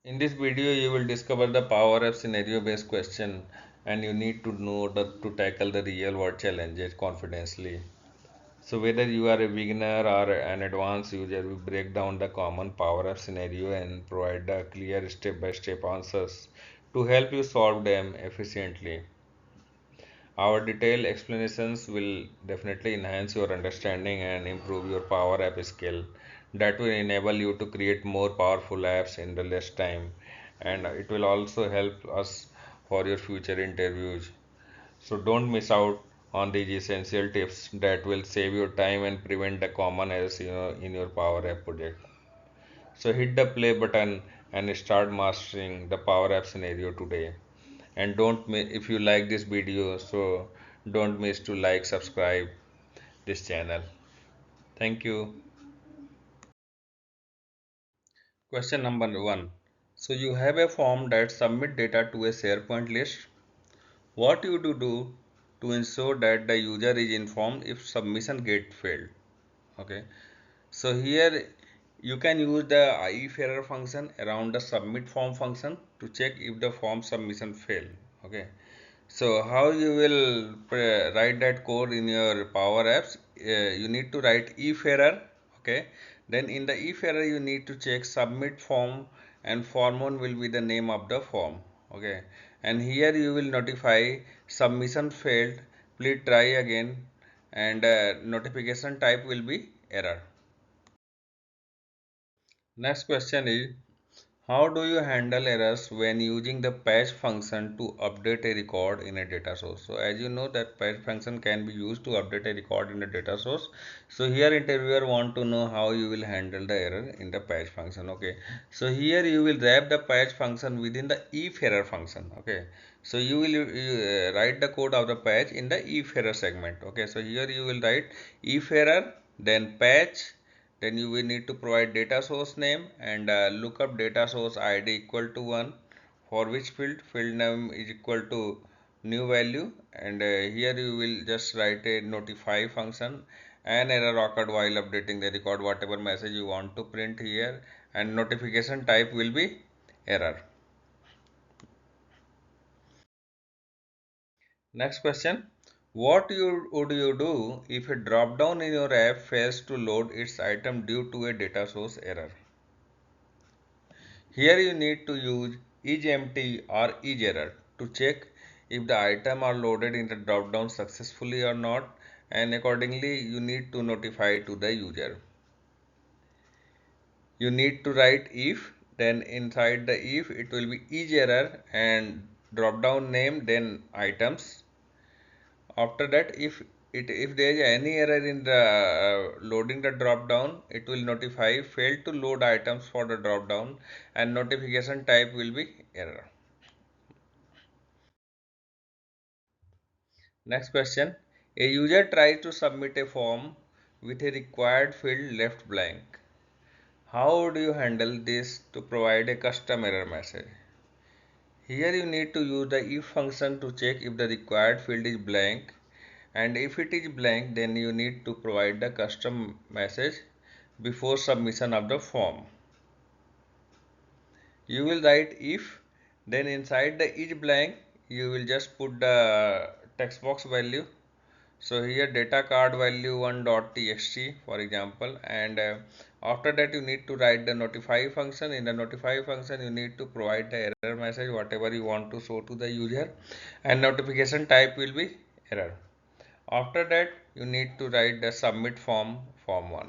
In this video, you will discover the PowerApps scenario-based question, and you need to know to tackle the real-world challenges confidently. So whether you are a beginner or an advanced user, we break down the common PowerApp scenario and provide the clear step-by-step answers to help you solve them efficiently. Our detailed explanations will definitely enhance your understanding and improve your Power App skill. That will enable you to create more powerful apps in the less time, and it will also help us for your future interviews. So don't miss out on these essential tips that will save your time and prevent the common errors in your Power App project. So hit the play button and start mastering the Power App scenario today. And if you like this video, so don't miss to like, subscribe this channel. Thank you. Question number one. So you have a form that submit data to a SharePoint list. What you do to ensure that the user is informed if submission get failed? Okay. So here you can use the if error function around the submit form function to check if the form submission failed. Okay. So how you will write that code in your Power Apps? You need to write if error. Okay. Then in the if error you need to check submit form, and form one will be the name of the form. Okay. And here you will notify submission failed. Please try again, and notification type will be error. Next question is, how do you handle errors when using the patch function to update a record in a data source? So as you know that patch function can be used to update a record in a data source. So here interviewer want to know how you will handle the error in the patch function. Okay. So here you will wrap the patch function within the if error function. Okay. So you will write the code of the patch in the if error segment. Okay. So here you will write if error, then patch, then you will need to provide data source name and lookup data source id equal to 1, for which field name is equal to new value, and here you will just write a notify function. An error occurred while updating the record, whatever message you want to print here, and notification type will be error. Next question. Would you do if a drop down in your app fails to load its item due to a data source error? Here you need to use isEmpty or isError to check if the item are loaded in the dropdown successfully or not, and accordingly you need to notify to the user. You need to write if, then inside the if it will be isError and dropdown name, then items. After that, if there is any error in the loading the drop down, it will notify failed to load items for the drop down, and notification type will be error. Next question. A user tries to submit a form with a required field left blank. How do you handle this to provide a custom error message? Here you need to use the if function to check if the required field is blank, and if it is blank then you need to provide the custom message before submission of the form. You will write if, then inside the is blank you will just put the text box value. So here data card value 1.txt for example, and after that you need to write the notify function. In the notify function you need to provide the error message whatever you want to show to the user, and notification type will be error. After that you need to write the submit form 1.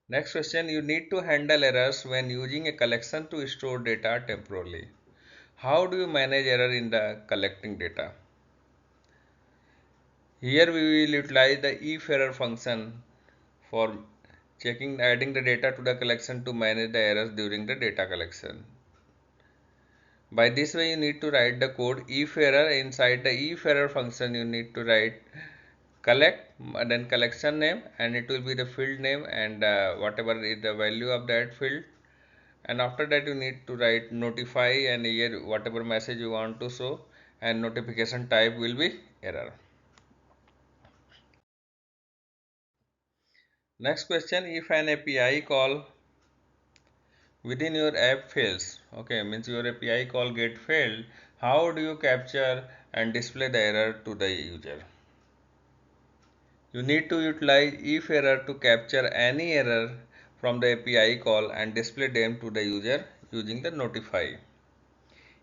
Next question, you need to handle errors when using a collection to store data temporarily. How do you manage error in the collecting data? Here we will utilize the if error function for checking adding the data to the collection to manage the errors during the data collection. By this way you need to write the code if error. Inside the if error function you need to write collect, then collection name, and it will be the field name and whatever is the value of that field, and after that you need to write notify, and here whatever message you want to show, and notification type will be error. Next question, if an API call within your app fails, okay, means your API call get failed, how do you capture and display the error to the user? You need to utilize if error to capture any error from the API call and display them to the user using the notify.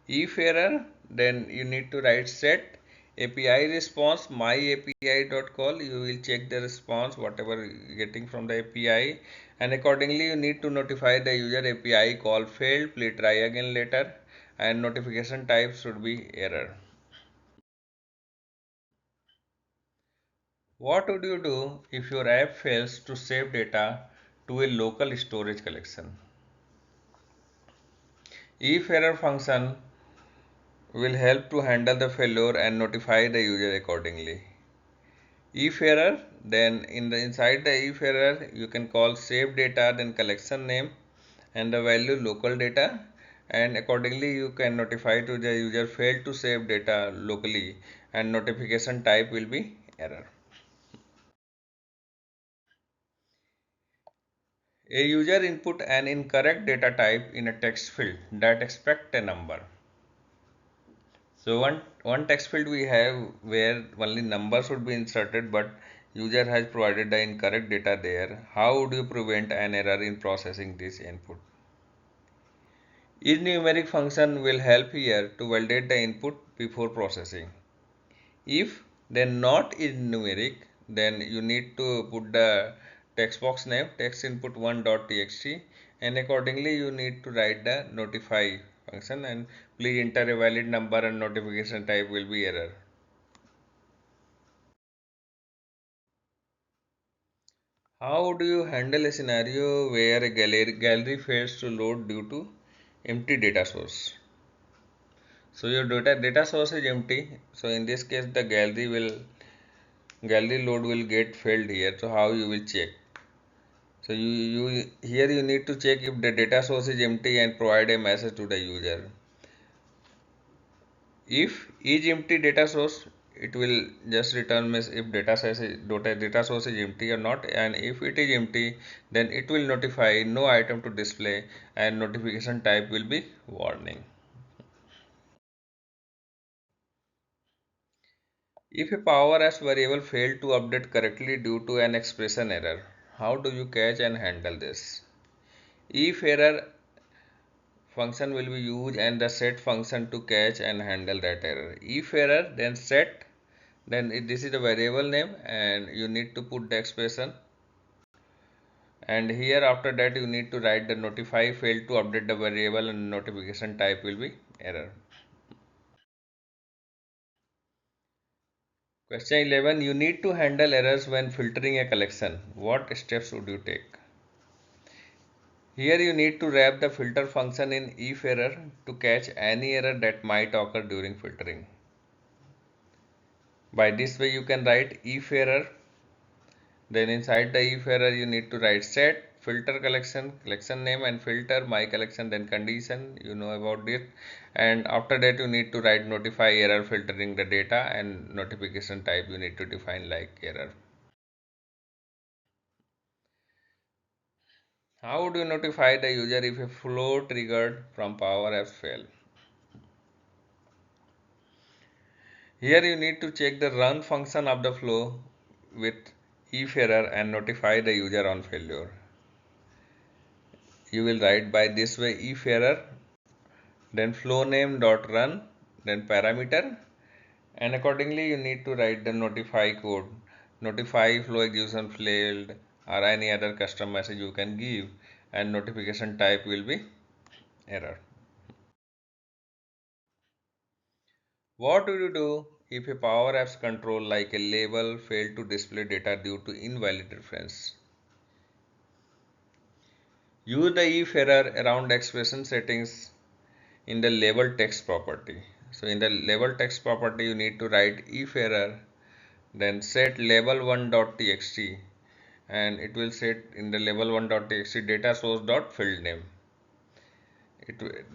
If error, then you need to write set API response my API.call. You will check the response whatever you getting from the API, and accordingly you need to notify the user API call failed, please try again later, and notification type should be error. What would you do if your app fails to save data to a local storage collection? If error function will help to handle the failure and notify the user accordingly. If error, then inside the if error you can call save data, then collection name and the value local data, and accordingly you can notify to the user failed to save data locally, and notification type will be error. A user input an incorrect data type in a text field that expect a number. So one text field we have where only number should be inserted, but user has provided the incorrect data there. How would you prevent an error in processing this input? Each numeric function will help here to validate the input before processing. If then not is numeric, then you need to put the text box name text input 1.txt, and accordingly you need to write the notify function, and please enter a valid number and notification type will be error. How do you handle a scenario where a gallery fails to load due to empty data source? So your data source is empty. So in this case the gallery load will get failed here. So how you will check? So you here you need to check if the data source is empty and provide a message to the user. If is empty data source, it will just return if data source is empty or not, and if it is empty, then it will notify no item to display, and notification type will be warning. If a PowerApps variable failed to update correctly due to an expression error, how do you catch and handle this? If error function will be used and the set function to catch and handle that error. If error, then set, then this is the variable name and you need to put the expression, and here after that you need to write the notify failed to update the variable, and notification type will be error. Question 11, you need to handle errors when filtering a collection. What steps would you take? Here you need to wrap the filter function in if error to catch any error that might occur during filtering. By this way you can write if error, then inside the if error you need to write set filter collection name and filter my collection, then condition you know about it, and after that you need to write notify error filtering the data, and notification type you need to define like error. How would you notify the user if a flow triggered from PowerApps fail? Here you need to check the run function of the flow with if error and notify the user on failure. You will write by this way if error, then flow name dot run, then parameter, and accordingly you need to write the notify code, notify flow execution failed, or any other custom message you can give, and notification type will be error. What do you do if a Power Apps control like a label failed to display data due to invalid reference? Use the if error around expression settings in the label text property. So in the label text property you need to write if error, then set label1.txt, and it will set in the label1.txt data source dot field name.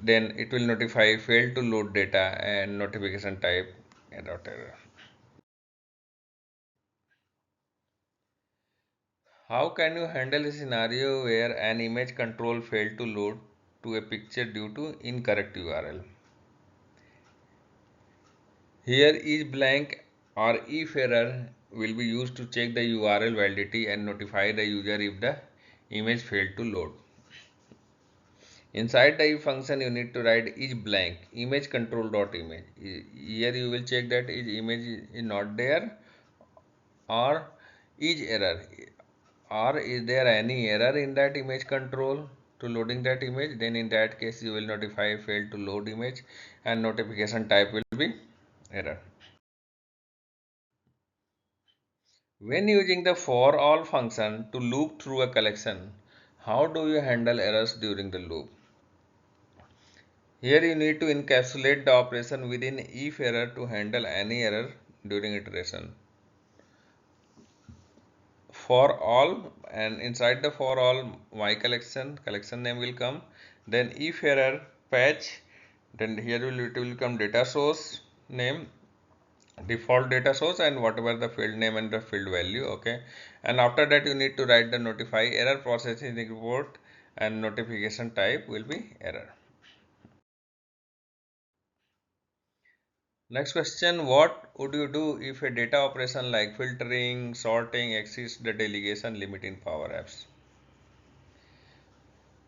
Then it will notify failed to load data and notification type dot error. How can you handle a scenario where an image control failed to load to a picture due to incorrect URL? Here is blank or if error will be used to check the URL validity and notify the user if the image failed to load. Inside the if function you need to write is blank image control dot image. Here you will check that is image is not there or is error or is there any error in that image control to loading that image. Then in that case you will notify failed to load image and notification type will be error. When using the for all function to loop through a collection, how do you handle errors during the loop? Here you need to encapsulate the operation within if error to handle any error during iteration. For all, and inside the for all my collection name will come, then if error patch, then here it will come data source name, default data source, and whatever the field name and the field value. Okay, and after that you need to write the notify error processing report and notification type will be error. Next question, what would you do if a data operation like filtering, sorting exceeds the delegation limit in PowerApps?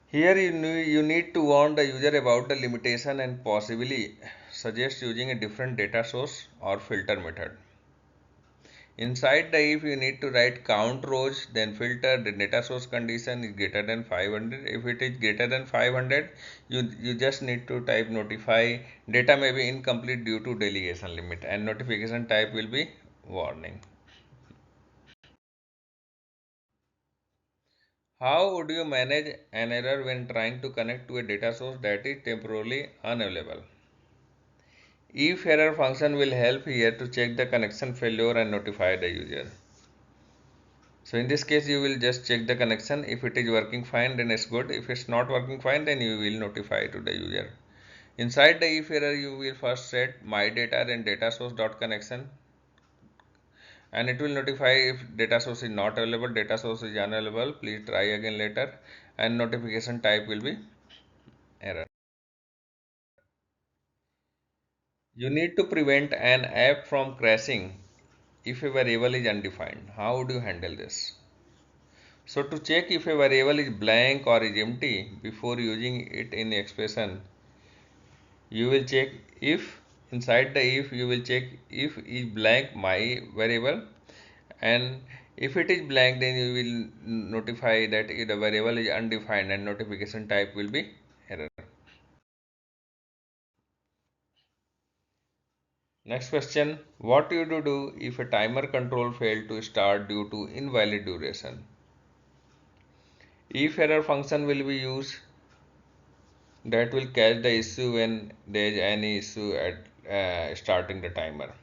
Here you need to warn the user about the limitation and possibly suggest using a different data source or filter method. Inside the if you need to write count rows, then filter the data source condition is greater than 500. If it is greater than 500, you just need to type notify data may be incomplete due to delegation limit and notification type will be warning. How would you manage an error when trying to connect to a data source that is temporarily unavailable? If error function will help here to check the connection failure and notify the user. So in this case you will just check the connection. If it is working fine then it's good. If it's not working fine then you will notify to the user. Inside the if error you will first set my data then data source dot connection and it will notify if data source is not available, data source is unavailable, please try again later, and notification type will be error. You need to prevent an app from crashing if a variable is undefined. How would you handle this? So to check if a variable is blank or is empty before using it in expression, you will check if inside the if you will check if is blank my variable, and if it is blank then you will notify that the variable is undefined and notification type will be error. Next question, what you do if a timer control failed to start due to invalid duration? If error function will be used that will catch the issue when there is any issue at starting the timer.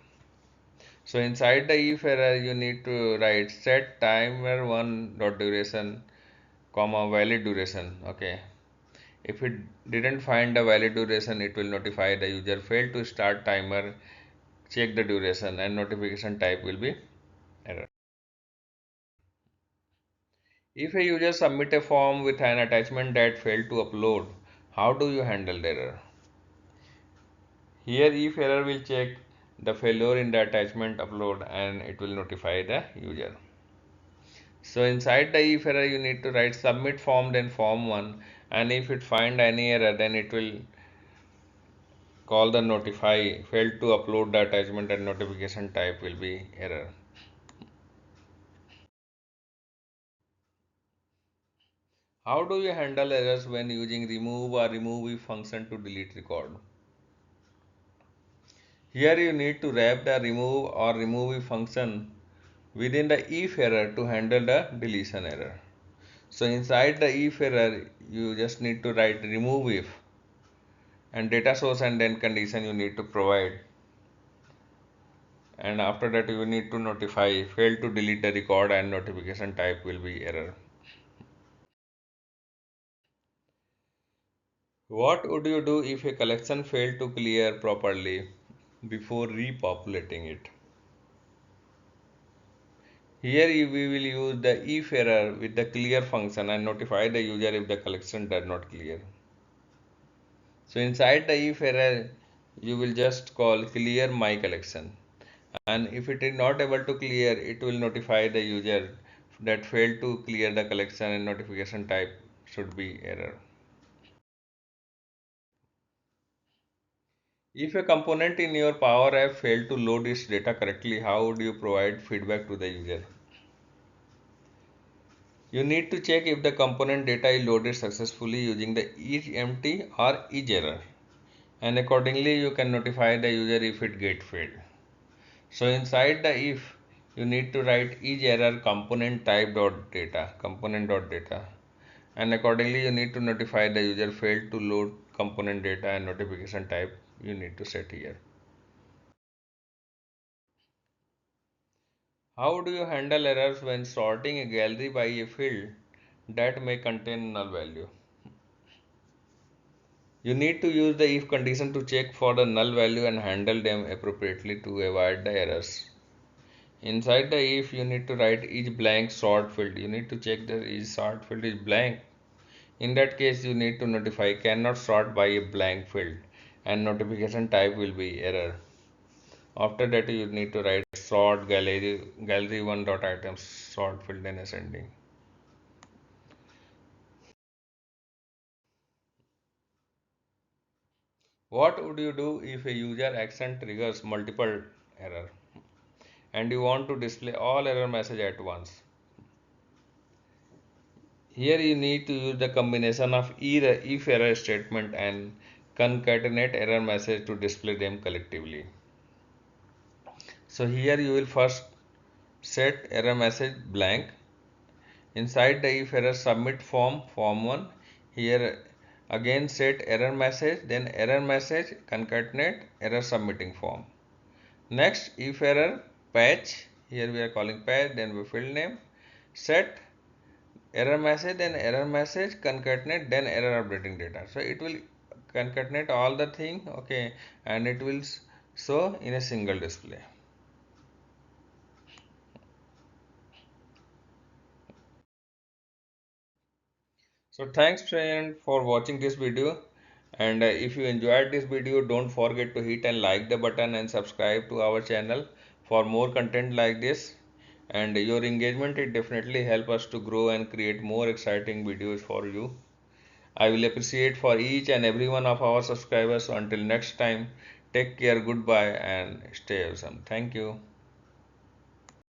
So inside the if error you need to write set timer 1 dot duration comma valid duration. Okay, if it didn't find the valid duration it will notify the user failed to start timer, check the duration, and notification type will be error. If a user submit a form with an attachment that failed to upload, how do you handle the error? Here if error will check the failure in the attachment upload and it will notify the user. So inside the if error you need to write submit form then form 1, and if it find any error then it will call the notify failed to upload the attachment and notification type will be error. How do you handle errors when using remove or remove if function to delete record? Here you need to wrap the remove or remove if function within the if error to handle the deletion error. So inside the if error you just need to write remove if and data source and then condition you need to provide, and after that you need to notify fail to delete the record and notification type will be error. What would you do if a collection failed to clear properly before repopulating it? Here we will use the if error with the clear function and notify the user if the collection does not clear. So inside the if error, you will just call clear my collection, and if it is not able to clear, it will notify the user that failed to clear the collection and notification type should be error. If a component in your Power App failed to load its data correctly, how would you provide feedback to the user? You need to check if the component data is loaded successfully using the isEmpty or isError, and accordingly you can notify the user if it get failed. So inside the if, you need to write isError component type dot data, component dot data, and accordingly you need to notify the user failed to load component data and notification type you need to set here. How do you handle errors when sorting a gallery by a field that may contain null value? You need to use the if condition to check for the null value and handle them appropriately to avoid the errors. Inside the if, you need to write each blank sort field. You need to check that each sort field is blank. In that case, you need to notify cannot sort by a blank field and notification type will be error. After that, you need to write sort gallery one dot items sort field in ascending. What would you do if a user action triggers multiple error and you want to display all error message at once? Here you need to use the combination of if error statement and concatenate error message to display them collectively. So here you will first set error message blank. Inside the if error submit form 1. Here again set error message, then error message concatenate error submitting form. Next if error patch, here we are calling patch, then we field name, set error message, then error message concatenate, then error updating data. So it will concatenate all the thing, okay, and it will show in a single display. So thanks friend for watching this video, and if you enjoyed this video, don't forget to hit and like the button and subscribe to our channel for more content like this. And your engagement it definitely help us to grow and create more exciting videos for you. I will appreciate for each and every one of our subscribers. Until next time, take care, goodbye, and stay awesome. Thank you.